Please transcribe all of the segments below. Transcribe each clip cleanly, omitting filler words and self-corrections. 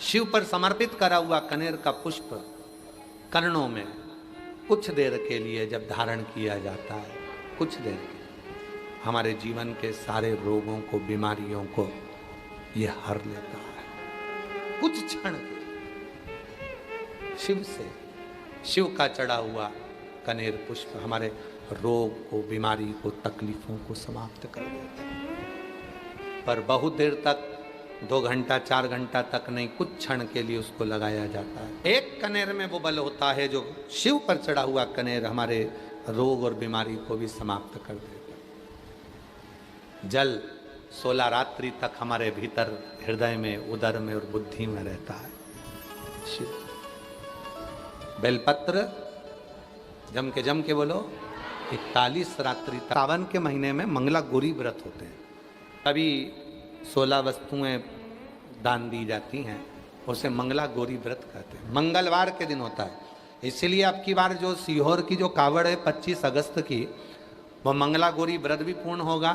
शिव पर समर्पित करा हुआ कनेर का पुष्प कर्णों में कुछ देर के लिए जब धारण किया जाता है, कुछ देर के हमारे जीवन के सारे रोगों को, बीमारियों को ये हर लेता है। कुछ क्षण शिव से, शिव का चढ़ा हुआ कनेर पुष्प हमारे रोग को, बीमारी को, तकलीफों को समाप्त कर देता है। पर बहुत देर तक, 2 घंटा 4 घंटा तक नहीं, कुछ क्षण के लिए उसको लगाया जाता है। एक कनेर में वो बल होता है जो शिव पर चढ़ा हुआ कनेर हमारे रोग और बीमारी को भी समाप्त कर देता है। जल 16 रात्रि तक हमारे भीतर, हृदय में, उदर में और बुद्धि में रहता है। शिव बेलपत्र जम के बोलो 41 रात्रि। सावन के महीने में मंगला गौरी व्रत होते हैं, तभी 16 वस्तुएं दान दी जाती हैं, उसे मंगला गौरी व्रत कहते हैं। मंगलवार के दिन होता है, इसीलिए अब की बार जो सीहोर की जो कावड़ है 25 अगस्त की, वह मंगला गौरी व्रत भी पूर्ण होगा।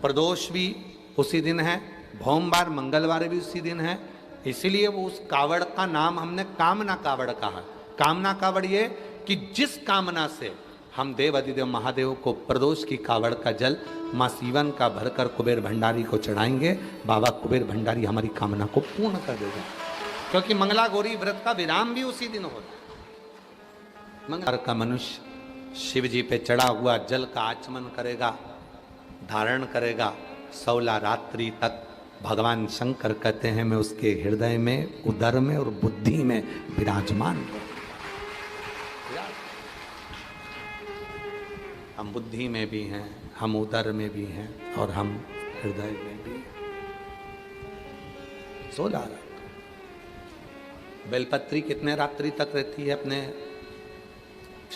प्रदोष भी उसी दिन है, भोमवार मंगलवार भी उसी दिन है, इसीलिए वो उस कावड़ का नाम हमने कामना कावड़ कहा। कामना कावड़ ये कि जिस कामना से हम देव अधिदेव महादेव को प्रदोष की कावड़ का जल माँ सीवन का भरकर कुबेर भंडारी को चढ़ाएंगे, बाबा कुबेर भंडारी हमारी कामना को पूर्ण कर देगा, क्योंकि मंगला गौरी व्रत का विराम भी उसी दिन होता है। मंगलवार का मनुष्य शिव जी पे चढ़ा हुआ जल का आचमन करेगा, धारण करेगा। 16 रात्रि तक भगवान शंकर कहते हैं मैं उसके हृदय में, उदर में और बुद्धि में विराजमान हूं। हम बुद्धि में भी हैं, हम उदर में भी हैं और हम हृदय में भी। 16 रात्रि। बेलपत्री कितने रात्रि तक रहती है अपने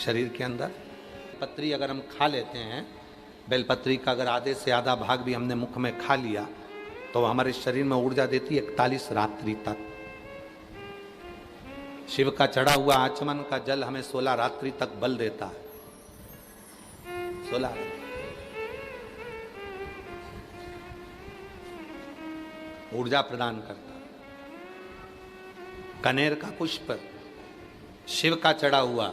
शरीर के अंदर? पत्री अगर हम खा लेते हैं, बेलपत्री का अगर आधे से आधा भाग भी हमने मुख में खा लिया तो हमारे शरीर में ऊर्जा देती है 41 रात्रि तक। शिव का चढ़ा हुआ आचमन का जल हमें 16 रात्रि तक बल देता है। 16 ऊर्जा प्रदान करता है। कनेर का पुष्प, शिव का चढ़ा हुआ,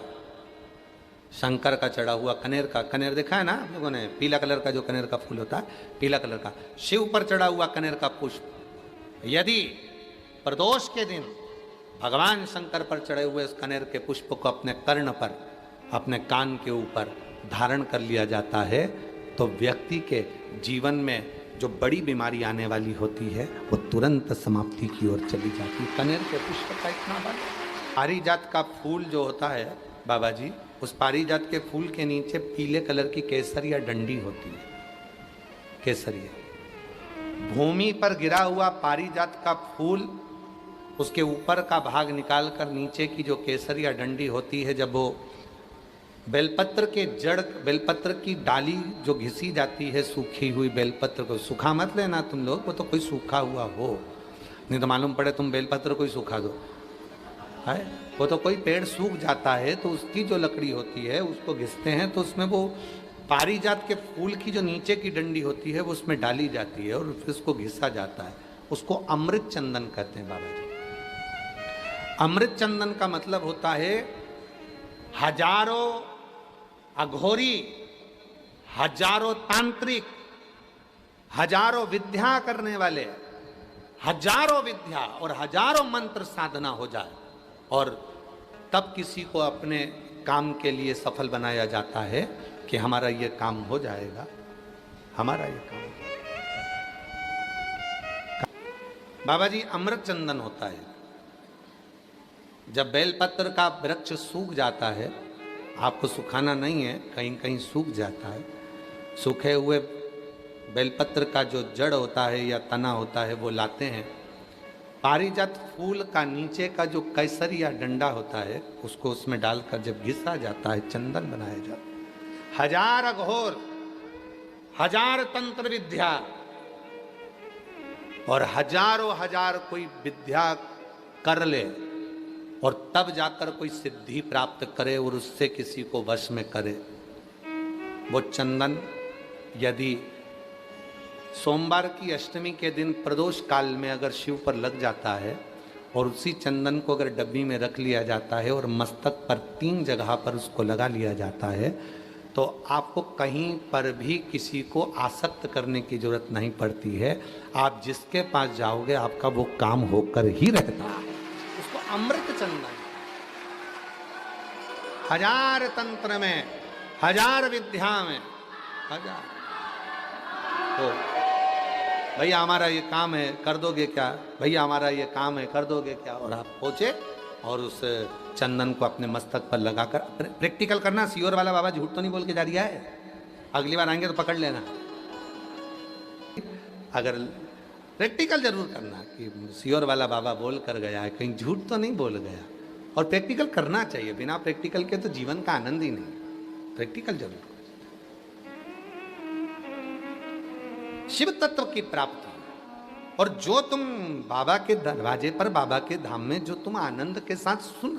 शंकर का चढ़ा हुआ कनेर का, कनेर देखा है ना आप लोगों ने, पीला कलर का जो कनेर का फूल होता है, पीला कलर का, शिव पर चढ़ा हुआ कनेर का पुष्प यदि प्रदोष के दिन भगवान शंकर पर चढ़े हुए उस कनेर के पुष्प को अपने कर्ण पर, अपने कान के ऊपर धारण कर लिया जाता है तो व्यक्ति के जीवन में जो बड़ी बीमारी आने वाली होती है वो तुरंत समाप्ति की ओर चली जाती है। कनेर के पुष्प का इतना बल। पारिजात का फूल जो होता है बाबा जी, उस पारिजात के फूल के नीचे पीले कलर की केसरिया डंडी होती है, केसरिया। भूमि पर गिरा हुआ पारिजात का फूल, उसके ऊपर का भाग निकालकर नीचे की जो केसरिया डंडी होती है, जब वो बेलपत्र के जड़, बेलपत्र की डाली जो घिसी जाती है, सूखी हुई बेलपत्र को, सूखा मत लेना तुम लोग, वो तो कोई सूखा हुआ हो, नहीं तो मालूम पड़े तुम बेलपत्र को ही सूखा दो है। वो तो कोई पेड़ सूख जाता है तो उसकी जो लकड़ी होती है उसको घिसते हैं, तो उसमें वो पारिजात के फूल की जो नीचे की डंडी होती है वो उसमें डाली जाती है और फिर उसको घिसा जाता है। उसको अमृत चंदन कहते हैं बाबा जी। अमृत चंदन का मतलब होता है हजारों अघोरी, हजारों तांत्रिक, हजारों विद्या करने वाले, हजारों विद्या और हजारों मंत्र साधना हो जाए और तब किसी को अपने काम के लिए सफल बनाया जाता है कि हमारा ये काम हो जाएगा, हमारा ये काम। बाबा जी अमृत चंदन होता है। जब बेलपत्र का वृक्ष सूख जाता है, आपको सुखाना नहीं है, कहीं कहीं सूख जाता है, सूखे हुए बेलपत्र का जो जड़ होता है या तना होता है वो लाते हैं, पारिजात फूल का नीचे का जो केसरिया डंडा होता है उसको उसमें डालकर जब घिसा जाता है, चंदन बनाया जाता है। हजार अघोर, हजार तंत्र विद्या और हजारों हजार कोई विद्या कर ले और तब जाकर कोई सिद्धि प्राप्त करे और उससे किसी को वश में करे, वो चंदन यदि सोमवार की अष्टमी के दिन प्रदोष काल में अगर शिव पर लग जाता है और उसी चंदन को अगर डब्बी में रख लिया जाता है और मस्तक पर 3 जगह पर उसको लगा लिया जाता है, तो आपको कहीं पर भी किसी को आसक्त करने की जरूरत नहीं पड़ती है। आप जिसके पास जाओगे आपका वो काम होकर ही रहता है। उसको अमृत चंदन, हजार तंत्र में, हजार विद्या में, हजार। तो भैया हमारा ये काम है कर दोगे क्या, भैया हमारा ये काम है कर दोगे क्या, और आप पहुंचे और उस चंदन को अपने मस्तक पर लगाकर प्रैक्टिकल करना। सियोर वाला बाबा झूठ तो नहीं बोल के जा रहा है, अगली बार आएंगे तो पकड़ लेना। अगर प्रैक्टिकल जरूर करना कि सियोर वाला बाबा बोल कर गया है, कहीं झूठ तो नहीं बोल गया। और प्रैक्टिकल करना चाहिए, बिना प्रैक्टिकल के तो जीवन का आनंद ही नहीं। प्रैक्टिकल जरूर। शिव तत्व की प्राप्ति, और जो तुम बाबा के दरवाजे पर, बाबा के धाम में जो तुम आनंद के साथ सुन